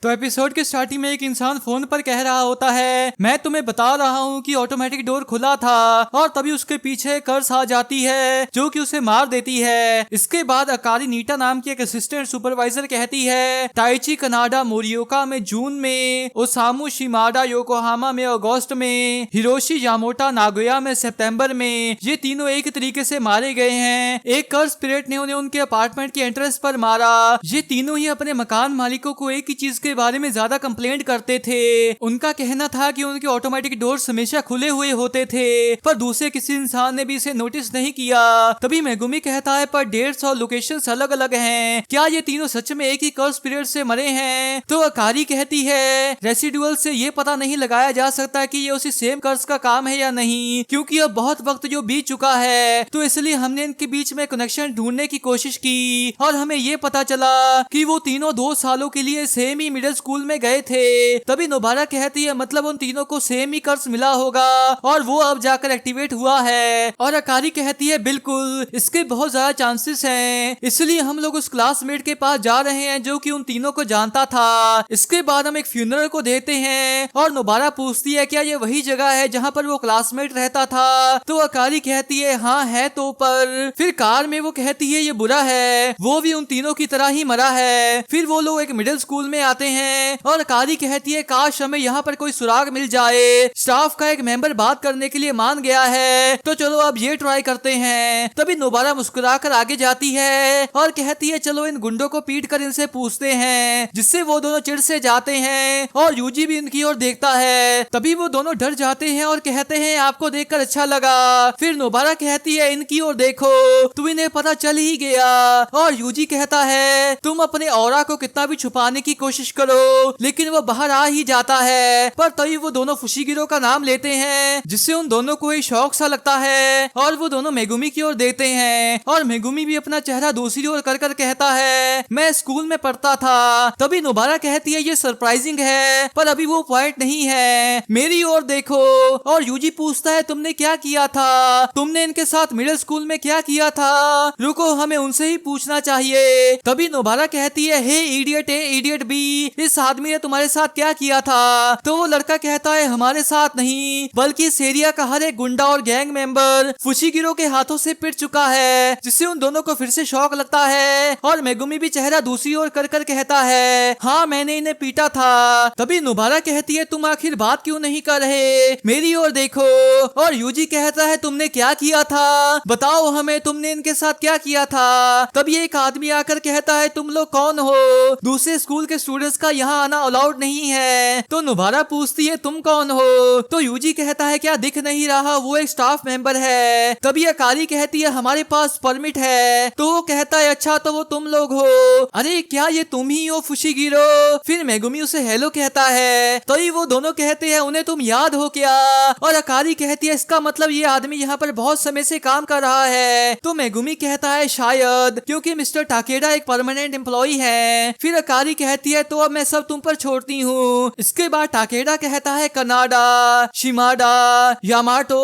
तो एपिसोड के स्टार्टिंग में एक इंसान फोन पर कह रहा होता है, मैं तुम्हें बता रहा हूँ कि ऑटोमेटिक डोर खुला था, और तभी उसके पीछे कर्स आ जाती है जो कि उसे मार देती है। इसके बाद अकारी नीटा नाम की एक असिस्टेंट सुपरवाइजर कहती है, ताइची कनाडा मोरियोका में जून में, ओसामू शिमाडा योकोहामा में अगस्त में, हिरोशी यामोटा नागोया में सितंबर में, ये तीनों एक तरीके से मारे गए हैं। एक कर्स स्पिरिट ने उन्हें उनके अपार्टमेंट के एंट्रेंस पर मारा। ये तीनों ही अपने मकान मालिकों को एक ही चीज के बारे में ज्यादा कंप्लेंट करते थे। उनका कहना था कि उनके ऑटोमेटिक डोर्स हमेशा खुले हुए होते थे, पर दूसरे किसी इंसान ने भी इसे नोटिस नहीं किया। तभी मेगुमी कहता है, पर डेट्स और लोकेशंस अलग अलग हैं, क्या ये तीनों सच में एक ही कर्स पीरियड से मरे हैं? तो अकारी कहती है, रेसिडुअल से ये पता नहीं लगाया जा सकता कि ये उसी सेम कर्स का काम है या नहीं, क्योंकि अब बहुत वक्त जो बीत चुका है, तो इसलिए हमने इनके बीच में कनेक्शन ढूंढने की कोशिश की और हमें ये पता चला कि वो तीनों 2 सालों के लिए सेम ही मिडिल स्कूल में गए थे। तभी नोबारा कहती है, मतलब उन तीनों को सेम ही कर्स मिला होगा और वो अब जाकर एक्टिवेट हुआ है। और अकारी कहती है, बिल्कुल, इसके बहुत ज्यादा चांसेस हैं, इसलिए हम लोग उस क्लासमेट के पास जा रहे हैं जो कि उन तीनों को जानता था। इसके बाद हम एक फ्यूनरल को देखते हैं और नोबारा पूछती है, क्या ये वही जगह है जहाँ पर वो क्लासमेट रहता था? तो अकारी कहती है, हाँ है तो, पर फिर कार में वो कहती है, ये बुरा है, वो भी उन तीनों की तरह ही मरा है। फिर वो लोग एक मिडिल स्कूल में आते हैं और अकारी कहती है, काश हमें यहाँ पर कोई सुराग मिल जाए, स्टाफ का एक मेंबर बात करने के लिए मान गया है, तो चलो अब ये ट्राई करते हैं। तभी नोबारा मुस्कुराकर आगे जाती है और कहती है, चलो इन गुंडों को पीट कर इनसे पूछते हैं, जिससे वो दोनों चिढ़ से जाते हैं और यूजी भी इनकी ओर देखता है। तभी वो दोनों डर जाते हैं और कहते हैं, आपको देखकर अच्छा लगा। फिर नोबारा कहती है, इनकी ओर देखो, तो इन्हें पता चल ही गया। और यूजी कहता है, तुम अपने ऑरा को कितना भी छुपाने की कोशिश करो, लेकिन वो बाहर आ ही जाता है। पर तभी वो दोनों फुशिगिरो का नाम लेते हैं, जिससे उन दोनों को ही शौक सा लगता है और वो दोनों मेगुमी की ओर देखते हैं और मेगुमी भी अपना चेहरा दूसरी ओर कर कहता है, मैं स्कूल में पढ़ता था। तभी नोबारा कहती है, ये सरप्राइजिंग है, पर अभी वो पॉइंट नहीं है, मेरी ओर देखो। और यूजी पूछता है, तुमने क्या किया था? तुमने इनके साथ मिडिल स्कूल में क्या किया था? रुको, हमें उनसे ही पूछना चाहिए। तभी नोबारा कहती है, हे इडियट बी, इस आदमी ने तुम्हारे साथ क्या किया था? तो वो लड़का कहता है, हमारे साथ नहीं, बल्कि इस एरिया का हर एक गुंडा और गैंग मेंबर फुशिगिरो के हाथों से पिट चुका है, जिससे उन दोनों को फिर से शौक लगता है। और मेगुमी भी चेहरा दूसरी ओर कर कहता है, हाँ मैंने इन्हें पीटा था। तभी नोबारा कहती है, तुम आखिर बात क्यों नहीं कर रहे, मेरी ओर देखो। और यूजी कहता है, तुमने क्या किया था, बताओ हमें, तुमने इनके साथ क्या किया था? तभी एक आदमी आकर कहता है, तुम लोग कौन हो? दूसरे स्कूल के स्टूडेंट्स का यहाँ आना अलाउड नहीं है। तो नोबारा पूछती है, तुम कौन हो? तो यूजी कहता है, क्या दिख नहीं रहा, वो एक स्टाफ मेंबर है। तभी अकारी कहती है, हमारे पास परमिट है। तो वो कहता है, अच्छा तो वो तुम लोग हो, अरे क्या ये तुम ही हो फुशिगिरो? फिर मेगुमी उसे हेलो कहता है। तो वो दोनों कहते हैं, उन्हें तुम याद हो क्या? और अकारी कहती है, इसका मतलब ये आदमी यहाँ पर बहुत समय से काम कर रहा है। तो मेगुमी कहता है, शायद, क्योंकि मिस्टर टाकेडा एक परमानेंट एम्प्लॉई है। फिर अकारी कहती है, तो अब मैं सब तुम पर छोड़ती हूँ। इसके बाद टाकेडा कहता है, कनाडा, शिमाडा, यामाटो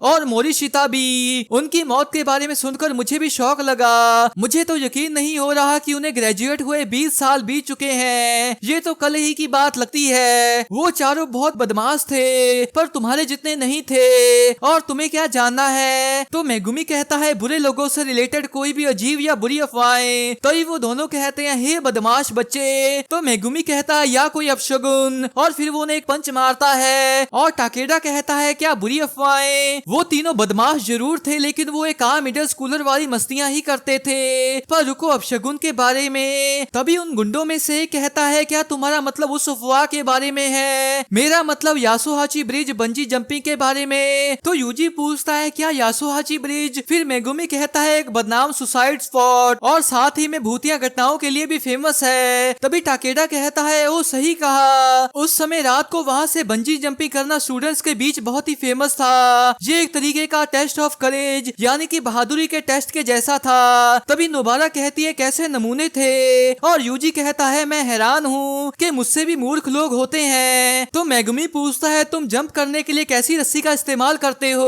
और मोरिशिता भी, उनकी मौत के बारे में सुनकर मुझे भी शौक लगा। मुझे तो यकीन नहीं हो रहा कि उन्हें ग्रेजुएट हुए 20 साल बीत चुके हैं, ये तो कल ही की बात लगती है। वो चारों बहुत बदमाश थे, पर तुम्हारे जितने नहीं थे, और तुम्हें क्या जानना है? तो मेगुमी कहता है, बुरे लोगों से रिलेटेड कोई भी अजीब या बुरी अफवाहें। तो वो दोनों कहते हैं, हे बदमाश बच्चे। तो मेगुमी कहता है, या कोई अपशगुन, और फिर वो उन्हें एक पंच मारता है। और टाकेडा कहता है, क्या बुरी अफवाहें? वो तीनों बदमाश जरूर थे, लेकिन वो एक आम मिडिल स्कूलर वाली मस्तियां ही करते थे। पर रुको, अपशगुन के बारे में। तभी उन गुंडों में से कहता है, क्या तुम्हारा मतलब उस अफवाह के बारे में है? मेरा मतलब यासुहाची ब्रिज बंजी जंपिंग के बारे में। तो यूजी पूछता है, क्या यासुहाची ब्रिज? फिर मेगुमी कहता है, एक बदनाम सुसाइड स्पॉट, और साथ ही में भूतिया घटनाओं के लिए भी फेमस है। तभी टाकेडा कहता है, ओ सही कहा, उस समय रात को वहाँ से बंजी जंपिंग करना स्टूडेंट्स के बीच बहुत ही फेमस था। ये एक तरीके का टेस्ट ऑफ करेज, यानी कि बहादुरी के टेस्ट के जैसा था। तभी नोबारा कहती है, कैसे नमूने थे? और यूजी कहता है, मैं हैरान हूँ कि मुझसे भी मूर्ख लोग होते हैं। तो मेगुमी पूछता है, तुम जंप करने के लिए कैसी रस्सी का इस्तेमाल करते हो?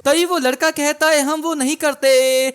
तभी वो लड़का कहता है, हम वो नहीं करते,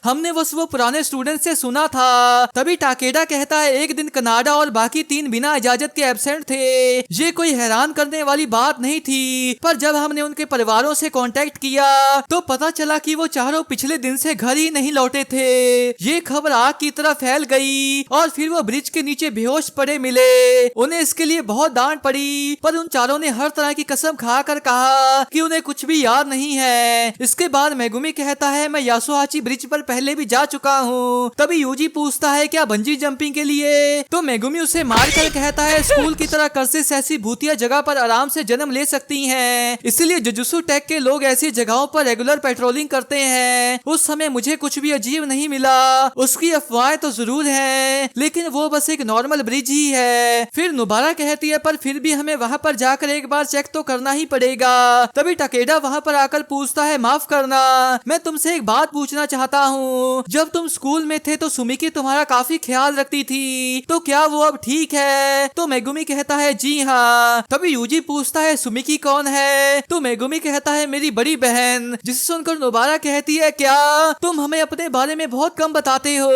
हमने बस वो पुराने स्टूडेंट से सुना था। तभी टाकेडा कहता है, एक दिन कनाडा और बाकी 3 बिना बिना इजाजत के एब्सेंट थे। ये कोई हैरान करने वाली बात नहीं थी, पर जब हमने उनके परिवारों से कांटेक्ट किया तो पता चला कि वो चारों पिछले दिन से घर ही नहीं लौटे थे। ये खबर आग की तरह फैल गई और फिर वो ब्रिज के नीचे बेहोश पड़े मिले। उन्हें इसके लिए बहुत डांट पड़ी, पर उन चारों ने हर तरह की कसम खाकर कहा कि उन्हें कुछ भी याद नहीं है। इसके बाद मेगुमी कहता है मैं यासुहाची ब्रिज पर पहले भी जा चुका हूँ। तभी यूजी पूछता है क्या बंजी जंपिंग के लिए, तो मेगुमी उसे मारकर कहता है स्कूल की तरह कर्सेस ऐसी भूतिया जगह पर आराम से जन्म ले सकती हैं, इसलिए जुजुत्सु टेक के लोग ऐसी जगहों पर रेगुलर पेट्रोलिंग करते हैं। उस समय मुझे कुछ भी अजीब नहीं मिला। उसकी अफवाहें तो जरूर हैं, लेकिन वो बस एक नॉर्मल ब्रिज ही है। फिर नुबारा कहती है पर फिर भी हमें वहाँ पर जाकर एक बार चेक तो करना ही पड़ेगा। तभी टकेडा वहाँ पर आकर पूछता है माफ करना, मैं तुमसे एक बात पूछना चाहता हूँ। जब तुम स्कूल में थे तो सुमिकी तुम्हारा काफी ख्याल रखती थी, तो क्या वो अब ठीक है? तो मेगुमी कहता है जी हाँ। तभी यूजी पूछता है सुमिकी कौन है? तो मेगुमी कहता है मेरी बड़ी बहन। जिसे सुनकर नुबारा कहती है क्या तुम हमें अपने बारे में बहुत कम बताते हो?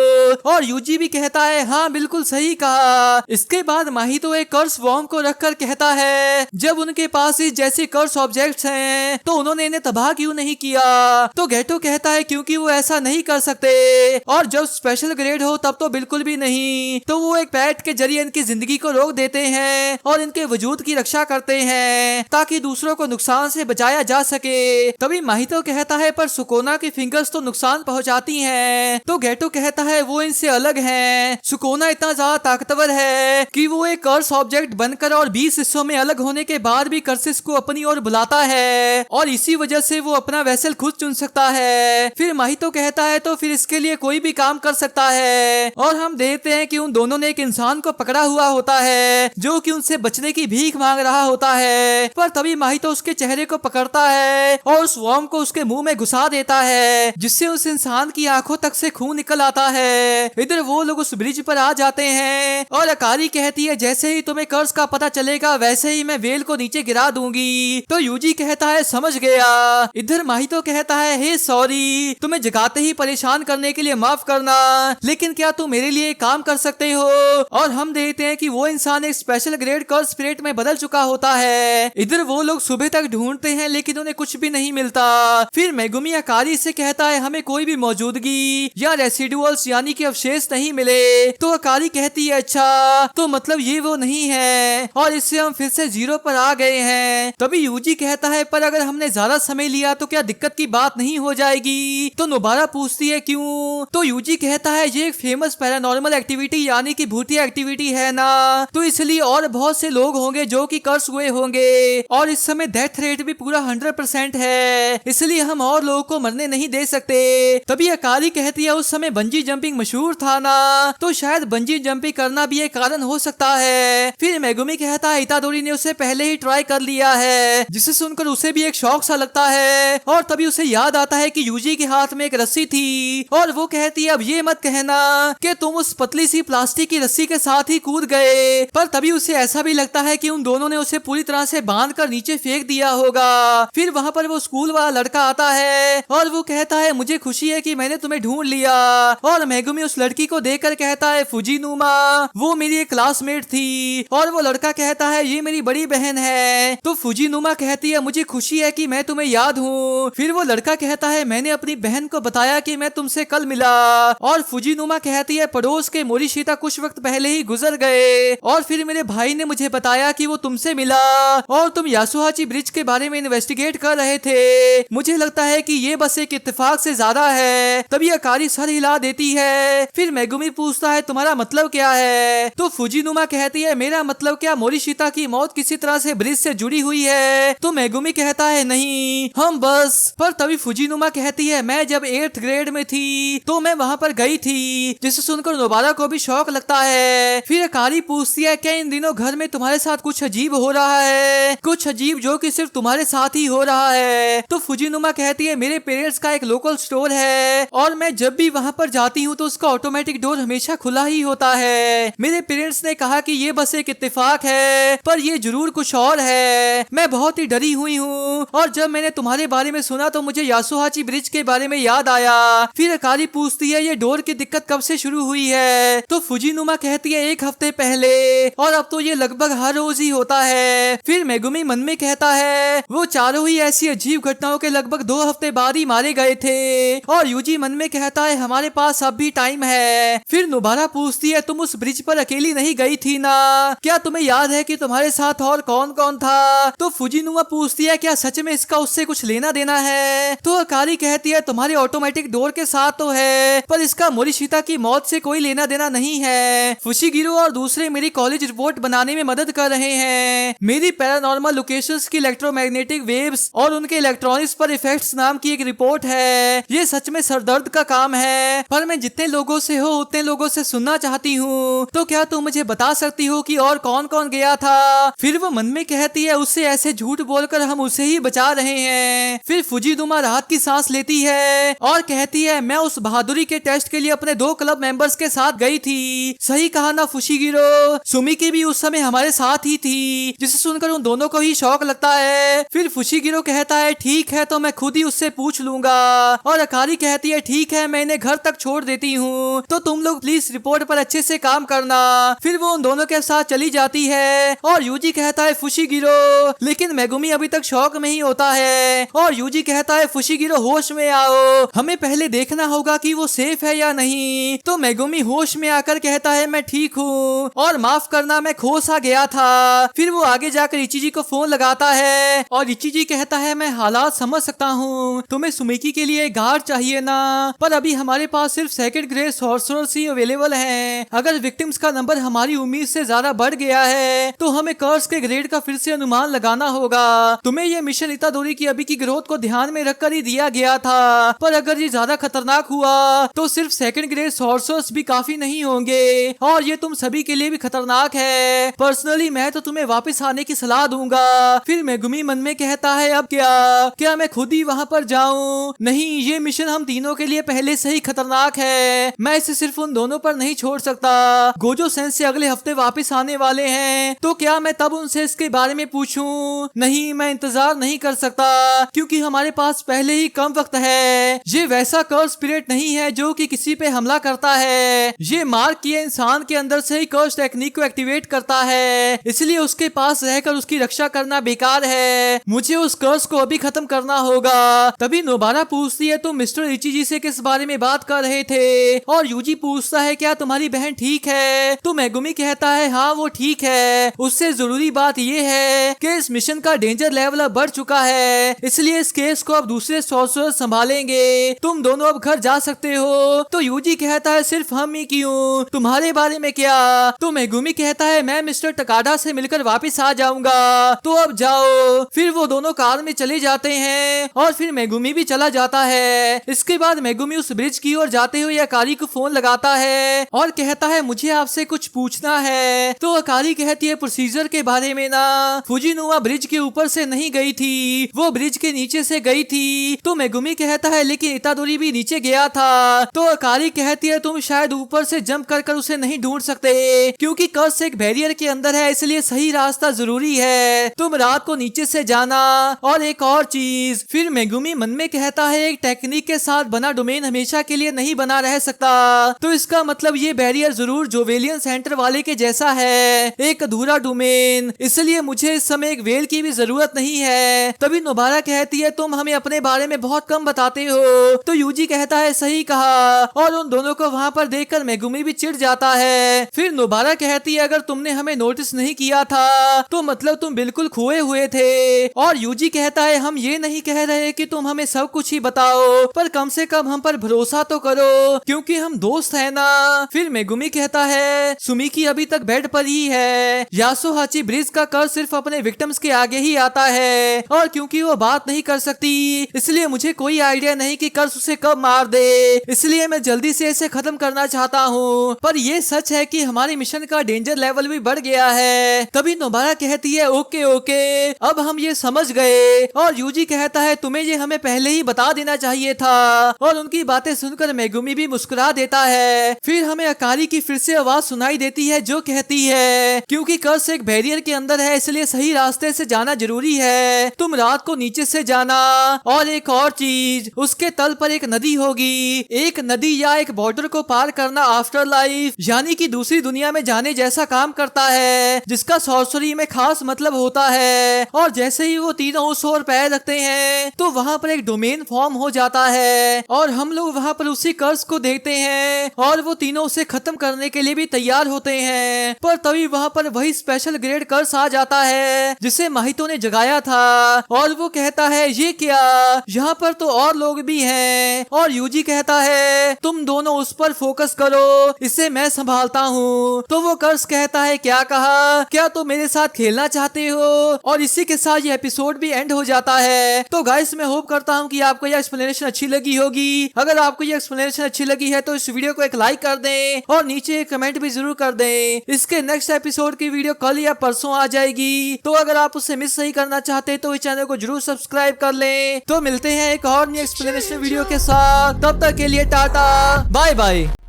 और यूजी भी कहता है हाँ बिल्कुल सही कहा। इसके बाद माहितो एक कर्स वॉर्म को रखकर कहता है जब उनके पास इस जैसे कर्स ऑब्जेक्ट्स हैं तो उन्होंने इन्हें तबाह क्यों नहीं किया? तो गेटो कहता है क्योंकि वो ऐसा नहीं कर सकते, और जब स्पेशल ग्रेड हो तब तो बिल्कुल भी नहीं। तो वो एक पैट के जरिए इनकी जिंदगी को रोक देते हैं और इनके वजूद की रक्षा करते हैं ताकि दूसरों को नुकसान से बचाया जा सके। तभी माहितो कहता है पर सुकोना की फिंगर्स तो नुकसान पहुंचाती हैं। तो गेटो कहता है वो इनसे अलग हैं। सुकोना इतना ज्यादा ताकतवर है कि वो एक कर्स ऑब्जेक्ट बनकर और 20 हिस्सों में अलग होने के बाद भी कर्सिस को अपनी ओर बुलाता है, और इसी वजह से वो अपना वेसल खुद चुन सकता है। फिर माहितो कहता है तो फिर इसके लिए कोई भी काम कर सकता है, और हम देखते हैं कि उन दोनों ने एक इंसान को पकड़ा हुआ होता है जो कि उनसे बचने की भीख मांग रहा होता है। पर तभी माहितो उसके चेहरे को पकड़ता है और उस वॉर्म को उसके मुंह में घुसा देता है, जिससे उस इंसान की आंखों तक से खून निकल आता है। इधर वो लोग उस ब्रिज पर आ जाते हैं और अकारी कहती है जैसे ही तुम्हें कर्ज का पता चलेगा वैसे ही मैं वेल को नीचे गिरा दूंगी। तो यूजी कहता है समझ गया। इधर माहितो कहता है हे सॉरी, तुम्हें जगाते ही परेशान करने के लिए माफ करना, लेकिन क्या तुम मेरे लिए काम कर सकते हो? और हम देखते हैं कि वो इंसान एक स्पेशल ग्रेड कर्ज स्पिरिट में बदल चुका होता है। इधर वो लोग सुबह तक ढूंढते हैं लेकिन उन्हें कुछ भी नहीं मिलता। फिर मेगुमी अकारी से कहता है हमें कोई भी मौजूदगी या रेसिडुअल्स यानी कि अवशेष नहीं मिले। तो अकारी कहती है अच्छा तो मतलब ये वो नहीं है, और इससे हम फिर से जीरो पर आ गए हैं। तभी यूजी कहता है पर अगर हमने ज्यादा समय लिया तो क्या दिक्कत की बात नहीं हो जाएगी? तो नुबारा पूछती है क्यों? तो यूजी कहता है ये एक फेमस पैरानॉर्मल एक्टिविटी यानी कि भूतिया एक्टिविटी है ना, तो इसलिए और बहुत से लोग होंगे जो कि कर्स हुए होंगे, और इस समय डेथ रेट भी पूरा 100% है, इसलिए हम और लोगों को मरने नहीं दे सकते। तभी अकारी कहती है उस समय बंजी जंपिंग मशहूर था ना, तो शायद बंजी जंपिंग करना भी एक कारण हो सकता है। फिर मेगुमी कहता है इतादोरी ने उसे पहले ही ट्राई कर लिया है, जिसे सुनकर उसे भी एक शौक सा लगता है, और तभी उसे याद आता है कि यूजी के हाथ में एक रस्सी थी, और वो कहती है अब ये मत कहना कि तुम उस पतली सी प्लास्टिक की रस्सी के साथ ही कूद गए। पर तभी उसे ऐसा भी लगता है कि उन दोनों ने उसे पूरी तरह से बांध कर नीचे फेंक दिया होगा। फिर वहाँ पर वो स्कूल वाला लड़का आता है और वो कहता है मुझे खुशी है कि मैंने तुम्हें ढूंढ लिया, और मेगुमी उस लड़की को देखकर कहता है फुजीनुमा वो मेरी एक क्लासमेट थी, और वो लड़का कहता है ये मेरी बड़ी बहन है। तो फुजीनुमा कहती है मुझे खुशी है कि मैं तुम्हें याद हूँ। फिर वो लड़का कहता है मैंने अपनी बहन को बताया कि मैं तुमसे कल मिला, और फुजीनुमा कहती है पड़ोस के मोरिशिता कुछ वक्त पहले ही गुजर गए, और फिर मेरे भाई ने मुझे बताया कि वो तुमसे मिला और तुम यासुहाची ब्रिज के बारे में इन्वेस्टिगेट कर रहे थे। मुझे लगता है कि ये बस एक इत्तेफाक से ज्यादा है। तभी अकारी सर हिला देती है। फिर मेगुमी पूछता है तुम्हारा मतलब क्या है? तो फुजीनुमा कहती है मेरा मतलब क्या मोरिशिता की मौत किसी तरह से ब्रिज से जुड़ी हुई है? तो मेगुमी कहता है नहीं हम बस। पर तभी फुजीनुमा कहती है मैं जब 8th ग्रेड में थी तो मैं वहाँ पर गई थी, जिसे सुनकर नोबारा को भी शौक लगता है। फिर अकारी पूछती है क्या इन दिनों घर में तुम्हारे साथ कुछ अजीब हो रहा है? कुछ अजीब जो कि सिर्फ तुम्हारे साथ ही हो रहा है? तो फुजीनुमा कहती है मेरे पेरेंट्स का एक लोकल स्टोर है और मैं जब भी वहाँ पर जाती हूँ तो उसका ऑटोमेटिक डोर हमेशा खुला ही होता है। मेरे पेरेंट्स ने कहा कि ये बस एक इत्तेफाक है पर ये जरूर कुछ और है। मैं बहुत ही डरी हुई हूँ और जब मैंने तुम्हारे बारे में सुना तो मुझे यासुहाची ब्रिज के बारे में याद आया। फिर अकारी पूछती है ये डोर की दिक्कत कब से शुरू हुई है? तो फुजीनुमा कहती है 1 हफ्ते पहले पहले, और अब तो ये लगभग हर रोज ही होता है। फिर मेगुमी मन में कहता है वो चारों ही ऐसी अजीब घटनाओं के लगभग 2 हफ्ते बाद ही मारे गए थे। और यूजी मन में कहता है हमारे पास अब भी टाइम है। फिर नोबारा पूछती है तुम उस ब्रिज पर अकेली नहीं गई थी ना, क्या तुम्हें याद है कि तुम्हारे साथ और कौन कौन था? तो फुजिनुमा पूछती है क्या सच में इसका उससे कुछ लेना देना है? तो अकारी कहती है तुम्हारे ऑटोमेटिक डोर के साथ तो है, पर इसका मोरिशिता की मौत से कोई लेना देना नहीं है। फुशिगिरो और दूसरे मेरी कॉलेज रिपोर्ट बनाने में मदद कर रहे हैं। मेरी पैरानॉर्मल लोकेशंस की इलेक्ट्रोमैग्नेटिक वेव्स और उनके इलेक्ट्रॉनिक्स पर इफेक्ट्स नाम की एक रिपोर्ट है। ये सच में सरदर्द का काम है, पर मैं जितने लोगों से हो उतने लोगों से सुनना चाहती हूँ। तो क्या तुम मुझे बता सकती हो कि और कौन कौन गया था? फिर वो मन में कहती है उससे ऐसे झूठ बोलकर हम उसे ही बचा रहे हैं। फिर फुजिनुमा राहत की सांस लेती है और कहती है मैं उस बहादुरी के टेस्ट के लिए अपने 2 क्लब मेंबर्स के साथ गई थी। सही कहा ना फुशिगिरो, सुमिकी भी उस समय हमारे साथ ही थी, जिसे सुनकर उन दोनों को ही शौक लगता है। फिर फुशिगिरो कहता है ठीक है तो मैं खुद ही उससे पूछ लूंगा। और अकारी कहती है ठीक है मैं इन्हें घर तक छोड़ देती हूँ, तो तुम लोग प्लीज रिपोर्ट पर अच्छे से काम करना। फिर वो उन दोनों के साथ चली जाती है और यूजी कहता है फुशिगिरो, लेकिन मेगुमी अभी तक शौक में ही होता है। और यूजी कहता है फुशिगिरो होश में आओ, हमें पहले देखना होगा कि वो सेफ है या नहीं। तो मेगुमी होश में आकर कहता है मैं ठीक हूँ और माफ करना मैं खो सा गया था। फिर वो आगे जाकर इचिजी को फोन लगाता है और इचिजी कहता है मैं हालात समझ सकता हूँ, तुम्हें सुमिकी के लिए गार्ड चाहिए ना, पर अभी हमारे पास सिर्फ सेकंड ग्रेड सॉर्सरर्स ही अवेलेबल हैं। अगर विक्टिम्स का नंबर हमारी उम्मीद से ज्यादा बढ़ गया है तो हमें कर्स के ग्रेड का फिर से अनुमान लगाना होगा। तुम्हें ये मिशन इतादोरी की अभी की ग्रोथ को ध्यान में रखकर ही दिया गया था, पर अगर ये ज्यादा खतरनाक हुआ तो सिर्फ सेकंड ग्रेड सॉर्सरर्स भी काफी नहीं होंगे और ये तुम सभी के लिए भी खतरनाक है। पर्सनली मैं तो तुम्हें वापस आने की सलाह दूंगा। फिर मेगुमी मन में कहता है अब क्या मैं खुद ही वहाँ पर जाऊँ? नहीं, ये मिशन हम तीनों के लिए पहले से ही खतरनाक है, मैं इसे सिर्फ उन दोनों पर नहीं छोड़ सकता। गोजो सेंसे अगले हफ्ते वापस आने वाले हैं, तो क्या मैं तब उनसे इसके बारे में पूछूं? नहीं, मैं इंतजार नहीं कर सकता क्योंकि हमारे पास पहले ही कम वक्त है। ये वैसा कर्स स्पिरिट नहीं है जो कि किसी पे हमला करता है, ये मार्क किए इंसान के अंदर से ही कर्स टेक्निक को एक्टिवेट करता है, इसलिए उसके पास रहकर उसकी रक्षा करना बेकार है। मुझे उस कर्स को अभी खत्म करना होगा। तभी नोबारा पूछती है तुम मिस्टर इचिजी से किस बारे में बात कर रहे थे? और यूजी पूछता है क्या तुम्हारी बहन ठीक है? तो मेगुमी कहता है हाँ वो ठीक है, उससे जरूरी बात ये है कि इस मिशन का डेंजर लेवल अब बढ़ चुका है, इसलिए इस केस को अब दूसरे सॉर्सरर संभालेंगे, तुम दोनों अब घर जा सकते हो। तो यूजी कहता है सिर्फ हम ही क्यों, तुम्हारे बारे में क्या? तो मेगुमी कहता है मैं मिस्टर टकाडा से मिलकर वापस आ जाऊंगा, तो अब जाओ। फिर वो दोनों कार में चले जाते हैं और फिर मेगुमी भी चला जाता है। इसके बाद मेगुमी उस ब्रिज की ओर जाते हुए अकारी को फोन लगाता है और कहता है मुझे आपसे कुछ पूछना है। तो अकारी कहती है प्रोसीजर के बारे में ना, फुजिनुमा ब्रिज के ऊपर से नहीं गई थी, वो ब्रिज के नीचे से गई थी। तो मेगुमी कहता है लेकिन इतादोरी भी नीचे गया था। तो अकारी कहती है तुम शायद ऊपर से जंप कर उसे नहीं ढूंढ सकते क्योंकि कर्स एक बैरियर के अंदर है, इसलिए सही रास्ता जरूरी है, तुम रात को नीचे से जाना। और एक और चीज, फिर मेगुमी मन में कहता है एक टेक्निक के साथ बना डोमेन हमेशा के लिए नहीं बना रह सकता, तो इसका मतलब ये बैरियर जरूर जोवेलियन सेंटर वाले के जैसा है, एक अधूरा डोमेन, इसलिए मुझे इस समय एक वेल की भी जरूरत नहीं है। तभी नोबारा कहती है तुम हमें अपने बारे में बहुत कम बताते हो। तो यूजी कहता है सही कहा, और उन दोनों को वहाँ पर देखकर मेगुमी भी चिढ़ जाता है। फिर नोबारा कहती है अगर तुमने हमें नोटिस नहीं किया था तो मतलब तुम बिल्कुल खोए हुए थे। और यूजी कहता है हम ये नहीं कह रहे कि तुम हमें सब कुछ ही बताओ, पर कम से कम हम पर भरोसा तो करो क्योंकि हम दोस्त है ना। फिर मेगुमी कहता है सुमिकी अभी तक बेड पर ही है, यासुहाची ब्रिज का कर्स सिर्फ अपने विक्टिम्स के आगे ही आता है, और क्योंकि वो बात नहीं कर सकती इसलिए मुझे कोई आइडिया नहीं कि कर्स उसे कब मार दे, इसलिए मैं जल्दी से इसे खत्म करना चाहता हूँ। पर ये सच है कि हमारे मिशन का डेंजर लेवल भी बढ़ गया है। तभी नोबारा कहती है ओके ओके अब हम ये समझ गए, और यूजी कहता है तुम्हें ये हमें पहले ही बता देना चाहिए था, और उनकी बातें सुनकर मेगुमी भी मुस्कुरा देता है। फिर हमें अकारी की फिर से आवाज सुनाई देती है जो कहती है क्योंकि कर्स एक बैरियर के अंदर है इसलिए सही रास्ते से जाना जरूरी है, तुम रात को नीचे से जाना। और एक और चीज, उसके तल पर एक नदी होगी, एक नदी या एक बॉर्डर को पार करना आफ्टर लाइफ यानी कि दूसरी दुनिया में जाने जैसा काम करता है जिसका सॉर्सरी में खास मतलब होता है। और जैसे ही वो तीनों उस ओर पैर रखते हैं तो वहाँ पर एक डोमेन फॉर्म हो जाता है और हम लोग वहाँ पर उसी कर्ज को देखते हैं और वो तीनों उसे खत्म करने के लिए भी तैयार होते हैं। पर तभी वहाँ पर वही स्पेशल ग्रेड कर्ज आ जाता है जिसे माहितो ने जगाया था और वो कहता है ये क्या, यहाँ पर तो और लोग भी हैं। और यूजी कहता है तुम दोनों उस पर फोकस करो, इसे मैं संभालता हूँ। तो वो कर्ज कहता है क्या कहा, क्या तुम मेरे साथ खेलना चाहते हो। और इसी के साथ ये एपिसोड भी एंड हो जाता है। तो गाइस मैं होप करता हूँ कि आपको ये एक्सप्लेनेशन अच्छी लगी होगी। अगर आपको ये एक्सप्लेनेशन अच्छी लगी है तो इस वीडियो को एक लाइक कर दें और नीचे एक कमेंट भी जरूर कर दें। इसके नेक्स्ट एपिसोड की वीडियो कल या परसों आ जाएगी, तो अगर आप उसे मिस नहीं करना चाहते तो इस चैनल को जरूर सब्सक्राइब कर लें। तो मिलते हैं एक और नई एक्सप्लेनेशन वीडियो के साथ, तब तक के लिए टाटा बाय बाय।